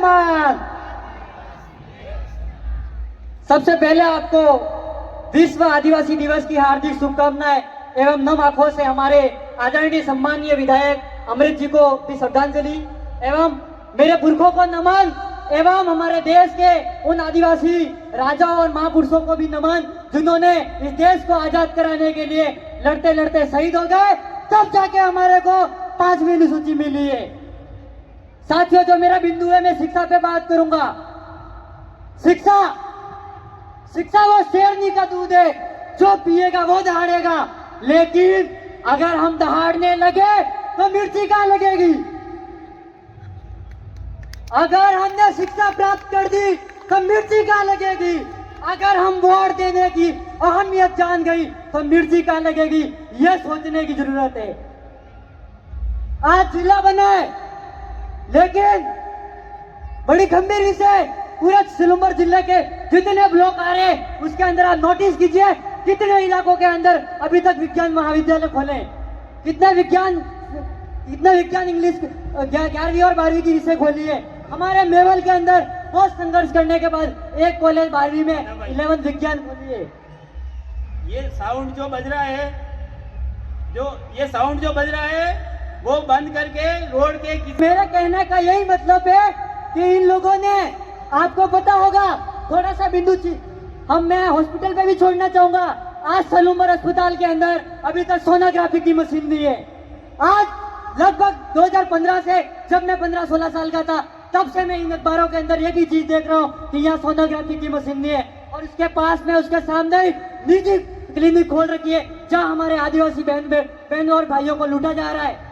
नमन। सबसे पहले आपको विश्व आदिवासी दिवस की हार्दिक शुभकामनाएं एवं नम आंखों से हमारे आदरणीय सम्मानीय विधायक अमृत जी को भी श्रद्धांजलि एवं मेरे पुरखों को नमन एवं हमारे देश के उन आदिवासी राजाओं और महापुरुषों को भी नमन जिन्होंने इस देश को आजाद कराने के लिए लड़ते लड़ते शहीद हो गए, तब जाके हमारे को 5वीं अनुसूची मिली है। साथियों, जो मेरा बिंदु है, मैं शिक्षा पे बात करूंगा। शिक्षा शिक्षा वो शेरनी का दूध है, जो पिएगा वो दहाड़ेगा, लेकिन अगर हम दहाड़ने लगे तो मिर्ची कहाँ लगेगी। अगर हमने शिक्षा प्राप्त कर दी तो मिर्ची कहाँ लगेगी। अगर हम वोट देने की अहमियत जान गई तो मिर्ची कहाँ लगेगी, ये सोचने की जरूरत है। आज जिला बना है, लेकिन बड़ी गंभीर से पूरे सिलंबर जिले के जितने ब्लॉक आ रहे हैं उसके अंदर आप नोटिस कीजिए कितने इलाकों के अंदर अभी तक विज्ञान महाविद्यालय खोले, कितना विज्ञान इंग्लिश 11वीं और 12वीं की विषय खोली है। हमारे मेवल के अंदर बहुत संघर्ष करने के बाद एक कॉलेज 12वीं में 11th विज्ञान खोली है। ये साउंड जो बज रहा है वो बंद करके रोड के मेरा कहने का यही मतलब है कि इन लोगों ने, आपको पता होगा, थोड़ा सा बिंदु मैं हॉस्पिटल पे भी छोड़ना चाहूंगा। आज सलूमर अस्पताल के अंदर अभी तक सोनोग्राफी की मशीन नहीं है। आज लगभग 2015 से, जब मैं 15-16 साल का था, तब से मैं इन अखबारों के अंदर एक ही चीज देख रहा हूँ कि यहाँ सोनोग्राफी की मशीन नहीं है, और उसके पास में, उसके सामने निजी क्लिनिक खोल रखी है जहाँ हमारे आदिवासी बहन और भाइयों को लूटा जा रहा है।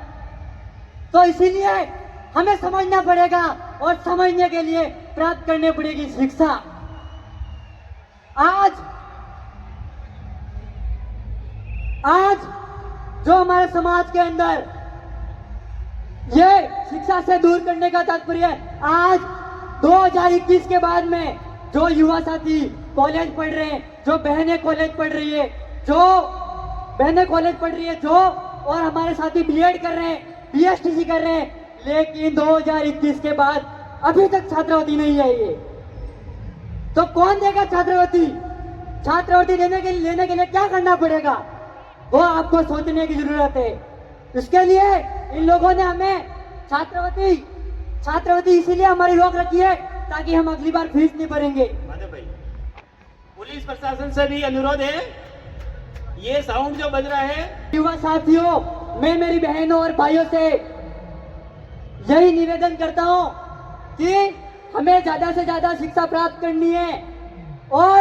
तो इसीलिए हमें समझना पड़ेगा, और समझने के लिए प्राप्त करनी पड़ेगी शिक्षा। आज जो हमारे समाज के अंदर ये शिक्षा से दूर करने का तात्पर्य है, आज 2021 के बाद में जो युवा साथी कॉलेज पढ़ रहे हैं, जो बहनें कॉलेज पढ़ रही है, जो और हमारे साथी बीएड कर रहे हैं, पीएचडीसी कर रहे हैं, लेकिन 2021 के बाद अभी तक छात्रवृत्ति नहीं आई है। तो कौन देगा छात्रवृत्ति? छात्रवृत्ति लेने के लिए क्या करना पड़ेगा, वो आपको सोचने की जरूरत है। इसके लिए इन लोगों ने हमें छात्रवृत्ति इसीलिए हमारी रोक रखी है ताकि हम अगली बार फीस नहीं भरेंगे। भाई, पुलिस प्रशासन से भी अनुरोध है, ये साउंड जो बज रहा है। युवा साथियों, मैं मेरी बहनों और भाइयों से यही निवेदन करता हूं कि हमें ज्यादा से ज्यादा शिक्षा प्राप्त करनी है, और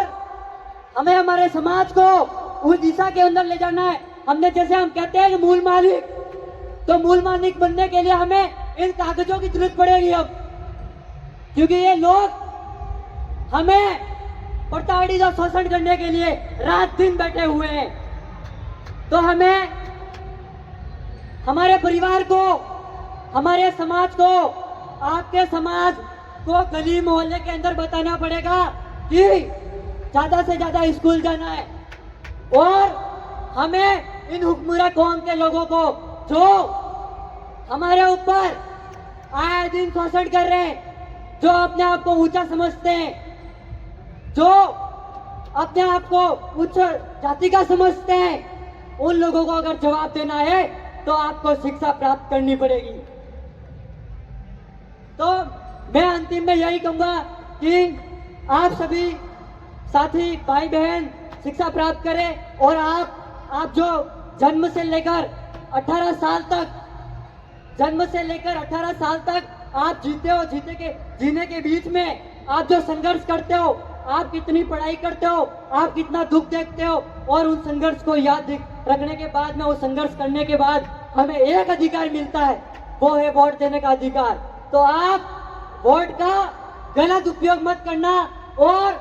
हमें हमारे समाज को उस दिशा के अंदर ले जाना है। हम कहते हैं कि मूल मालिक, तो मूल मालिक बनने के लिए हमें इन कागजों की जरूरत पड़ेगी अब, क्योंकि ये लोग हमें प्रताड़ित का शोषण करने के लिए रात दिन बैठे हुए हैं। तो हमें हमारे परिवार को, हमारे समाज को, आपके समाज को गली मोहल्ले के अंदर बताना पड़ेगा कि ज्यादा से ज्यादा स्कूल जाना है, और हमें इन हुक्मरान कौम के लोगों को, जो हमारे ऊपर आए दिन शोषण कर रहे हैं, जो अपने आप को ऊंचा समझते हैं, जो अपने आप को उच्च जाति का समझते हैं, उन लोगों को अगर जवाब देना है तो आपको शिक्षा प्राप्त करनी पड़ेगी। तो मैं अंतिम में यही कहूंगा कि आप सभी साथी भाई बहन शिक्षा प्राप्त करें, और आप जो जन्म से लेकर 18 साल तक आप जीते हो, जीने के बीच में आप जो संघर्ष करते हो, आप कितनी पढ़ाई करते हो, आप कितना दुख देखते हो, और उन संघर्ष को याद रखने के बाद में, वो संघर्ष करने के बाद हमें एक अधिकार मिलता है, वो है वोट देने का अधिकार। तो आप वोट का गलत उपयोग मत करना, और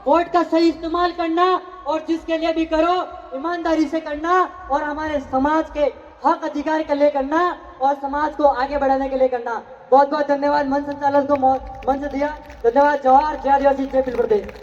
वोट का सही इस्तेमाल करना, और जिसके लिए भी करो ईमानदारी से करना, और हमारे समाज के हक अधिकार के लिए करना, और समाज को आगे बढ़ाने के लिए करना। बहुत बहुत धन्यवाद मंच संचालक को मंच दिया। धन्यवाद। जवाहर, जय आदिवासी, जय भील प्रदेश।